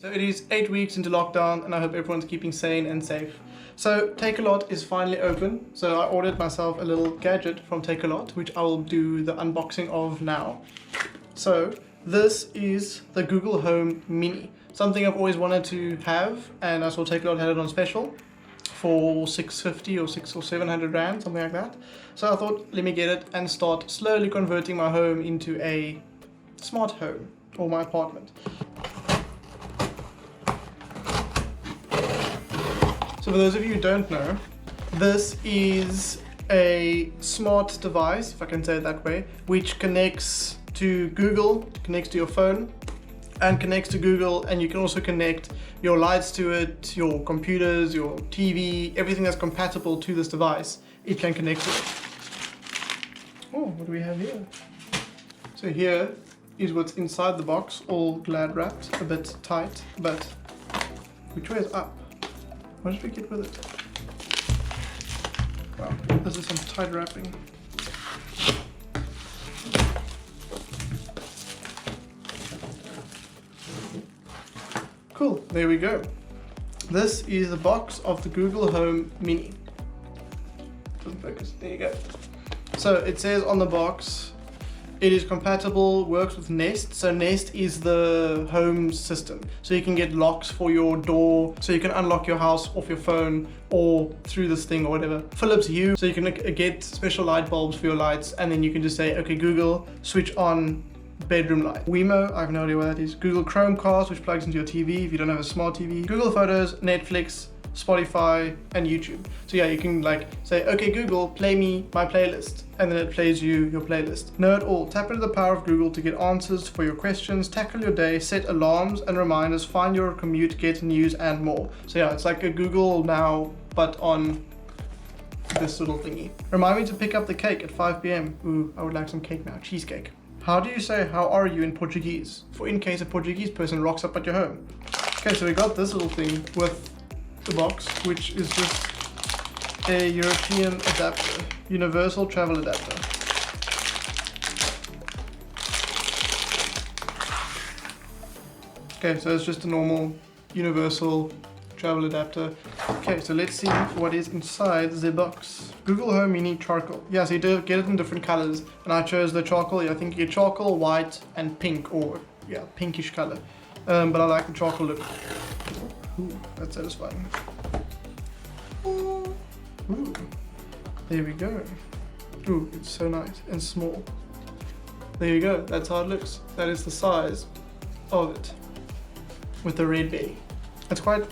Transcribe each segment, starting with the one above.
So it is 8 weeks into lockdown and I hope everyone's keeping sane and safe. So Takealot is finally open. So I ordered myself a little gadget from Takealot, which I will do the unboxing of now. So this is the Google Home Mini. Something I've always wanted to have, and I saw Takealot had it on special for 650 or 600 or 700 rand, something like that. So I thought, let me get it and start slowly converting my home into a smart home, or my apartment. So for those of you who don't know, this is a smart device, if I can say it that way, which connects to Google, connects to your phone, and connects to Google, and you can also connect your lights to it, your computers, your TV, everything that's compatible to this device, it can connect to it. Oh, what do we have here? So here is what's inside the box, all glad wrapped, a bit tight, but which way is up? What did we get with it? Wow, this is some tight wrapping. Cool, there we go. This is the box of the Google Home Mini. Doesn't focus, there you go. So it says on the box, it is compatible, works with Nest. So Nest is the home system. So you can get locks for your door, so you can unlock your house off your phone or through this thing or whatever. Philips Hue, so you can get special light bulbs for your lights, and then you can just say, okay, Google, switch on bedroom light. Wemo, I have no idea what that is. Google Chromecast, which plugs into your TV if you don't have a smart TV. Google Photos, Netflix, Spotify, and YouTube. So yeah, you can like say, okay Google, play me my playlist, and then it plays you your playlist. Know it all. Tap into the power of Google to get answers for your questions, tackle your day, set alarms and reminders, find your commute, get news, and more. So yeah, it's like a Google Now, but on this little thingy. Remind me to pick up the cake at 5 p.m. Ooh, I would like some cake now, cheesecake. How do you say how are you in Portuguese? For in case a Portuguese person rocks up at your home. Okay, so we got this little thing with the box, which is just a European adapter, universal travel adapter. Okay, so it's just a normal universal travel adapter. Okay, so let's see what is inside the box. Google Home Mini Charcoal. Yeah, so you do get it in different colors, and I chose the charcoal. Yeah, I think you get charcoal, white, and pink, or yeah, pinkish color. But I like the charcoal look. Ooh, that's satisfying. Ooh, there we go. Ooh, it's so nice and small. There you go, that's how it looks. That is the size of it, with the red belly. It's quite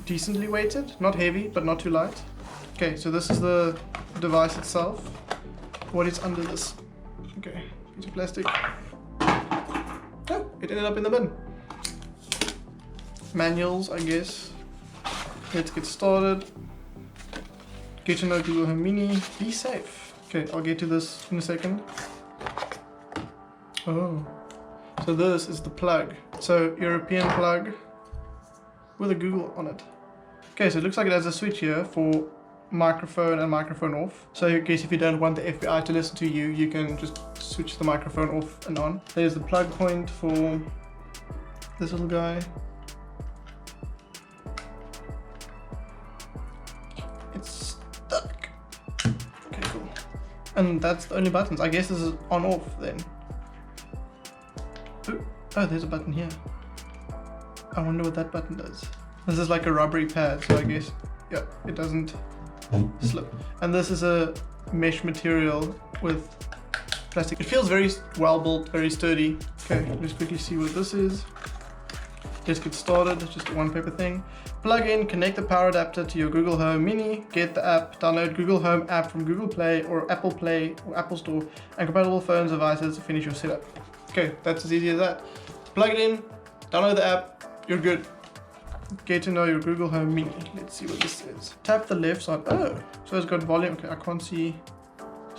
decently weighted, not heavy, but not too light. Okay, so this is the device itself. What is under this? Okay, piece of plastic. Oh, it ended up in the bin. Manuals, I guess. Let's get started. Get to know Google Home Mini. Be safe. Okay, I'll get to this in a second. Oh, so this is the plug. So European plug with a Google on it. Okay, so it looks like it has a switch here for microphone and microphone off. So in case if you don't want the FBI to listen to you, you can just switch the microphone off and on. There's the plug point for this little guy. It's stuck. Okay, cool. And that's the only buttons. I guess this is on off then. Ooh. Oh, there's a button here. I wonder what that button does. This is like a rubbery pad, so I guess, yeah, it doesn't slip. And this is a mesh material with plastic. It feels very well built, very sturdy. Okay, let's quickly see what this is. Let's get started. It's just a one paper thing. Plug in, connect the power adapter to your Google Home Mini, get the app, download Google Home app from Google Play or Apple Play or Apple Store, and compatible phones and devices to finish your setup. Okay, that's as easy as that. Plug it in, download the app, you're good. Get to know your Google Home Mini. Let's see what this is. Tap the left side. Oh, so it's got volume. Okay, I can't see.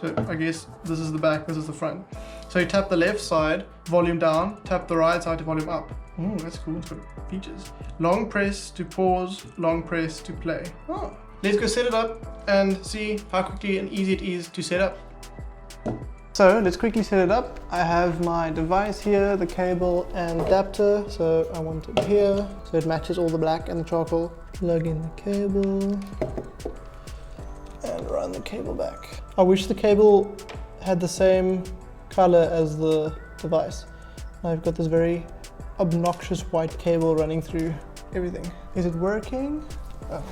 So I guess this is the back, this is the front. So you tap the left side, volume down, tap the right side to volume up. Oh, that's cool, it's got features. Long press to pause, long press to play. Oh, let's go set it up and see how quickly and easy it is to set up. So let's quickly set it up. I have my device here, the cable and adapter. So I want it here, so it matches all the black and the charcoal. Plug in the cable and run the cable back. I wish the cable had the same color as the device. I've got this very obnoxious white cable running through everything. Is it working? Oh.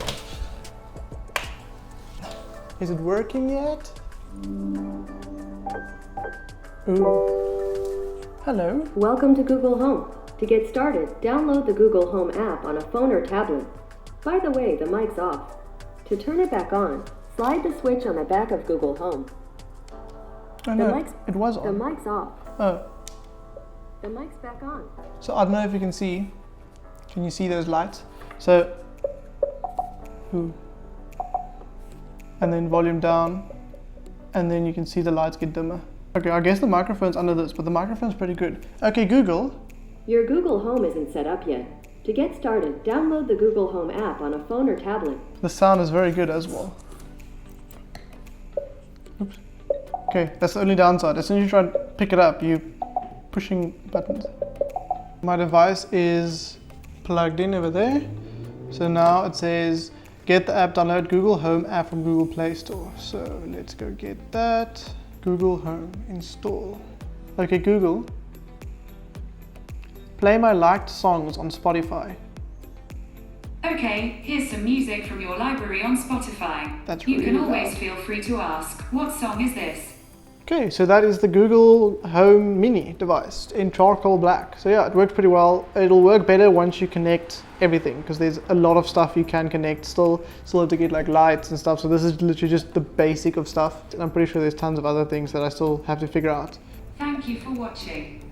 Is it working yet? Ooh. Hello. Welcome to Google Home. To get started, download the Google Home app on a phone or tablet. By the way, the mic's off. To turn it back on, slide the switch on the back of Google Home. Oh no, it was on. The mic's off. Oh. The mic's back on. So I don't know if you can see. Can you see those lights? So, ooh. And then volume down, and then you can see the lights get dimmer. Okay, I guess the microphone's under this, but the microphone's pretty good. Okay, Google. Your Google Home isn't set up yet. To get started, download the Google Home app on a phone or tablet. The sound is very good as well. Oops. Okay, that's the only downside. As soon as you try to pick it up, you're pushing buttons. My device is plugged in over there. So now it says, get the app, download Google Home app from Google Play Store. So let's go get that. Google Home, install. Okay, Google, play my liked songs on Spotify. Okay, here's some music from your library on Spotify. That's you really can always loud. feel free to ask, what song is this? Okay, so that is the Google Home Mini device in charcoal black. So yeah, it works pretty well. It'll work better once you connect everything, because there's a lot of stuff you can connect still have to get like lights and stuff. So this is literally just the basic of stuff. And I'm pretty sure there's tons of other things that I still have to figure out. Thank you for watching.